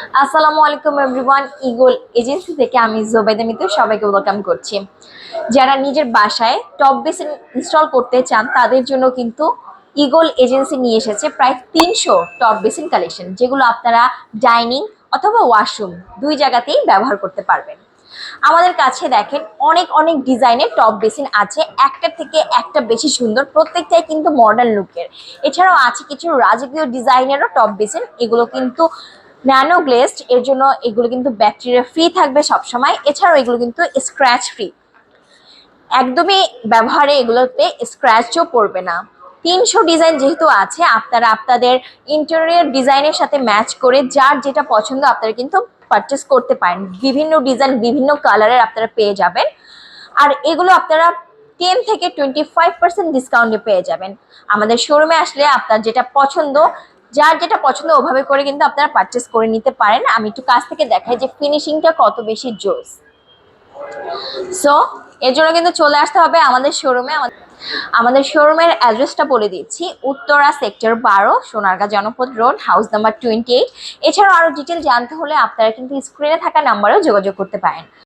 আসসালামু আলাইকুম everyone, eagle agency থেকে আমি জোবাইদা মিতু সবাইকে ওয়েলকাম করছি। যারা নিজের বাসায় টপ বেসিন ইনস্টল করতে চান তাদের জন্য কিন্তু ইগল এজেন্সি নিয়ে এসেছে প্রায় 300 টপ বেসিন কালেকশন, যেগুলো আপনারা ডাইনিং অথবা ওয়াশরুম দুই জায়গাতেই ব্যবহার করতে পারবেন। আমাদের কাছে দেখেন অনেক অনেক ডিজাইনের টপ বেসিন আছে, একটা থেকে একটা বেশি সুন্দর, প্রত্যেকটাই কিন্তু মডার্ন লুকের। এছাড়াও আছে কিছু রাজকীয় ডিজাইনেরও টপ বেসিন, এগুলো কিন্তু ন্যানো গ্লেজড, এর জন্য এগুলো কিন্তু ব্যাকটেরিয়া ফ্রি থাকবে সবসময়। এছাড়াও এগুলো কিন্তু স্ক্র্যাচ ফ্রি, একদমই ব্যবহারে এগুলোতে স্ক্র্যাচও পড়বে না। 300 ডিজাইন যেহেতু আছে, আপনারা আপনাদের ইন্টেরিয়র ডিজাইনের সাথে ম্যাচ করে যার যেটা পছন্দ আপনারা কিন্তু পারচেস করতে পারেন। বিভিন্ন ডিজাইন বিভিন্ন কালারের আপনারা পেয়ে যাবেন। আর এগুলো আপনারা 10 থেকে 25% ডিসকাউন্টে পেয়ে যাবেন। আমাদের শোরুমে আসলে আপনার যেটা পছন্দ, যার যেটা পছন্দ ওভাবে করে কিন্তু আপনারা পারচেস করে নিতে পারেন। আমি একটু কাছ থেকে দেখাই যে ফিনিশিংটা কত বেশি জোস। সো এর জন্য কিন্তু চলে আসতে হবে আমাদের শোরুমে। আমাদের শোরুমের অ্যাড্রেসটা বলে দিচ্ছি, উত্তরা সেক্টর 12, সোনারগাঁ জনপদ রোড, হাউস নাম্বার 28। এছাড়াও আরো ডিটেল জানতে হলে আপনারা কিন্তু স্ক্রিনে থাকা নাম্বারেও যোগাযোগ করতে পারেন।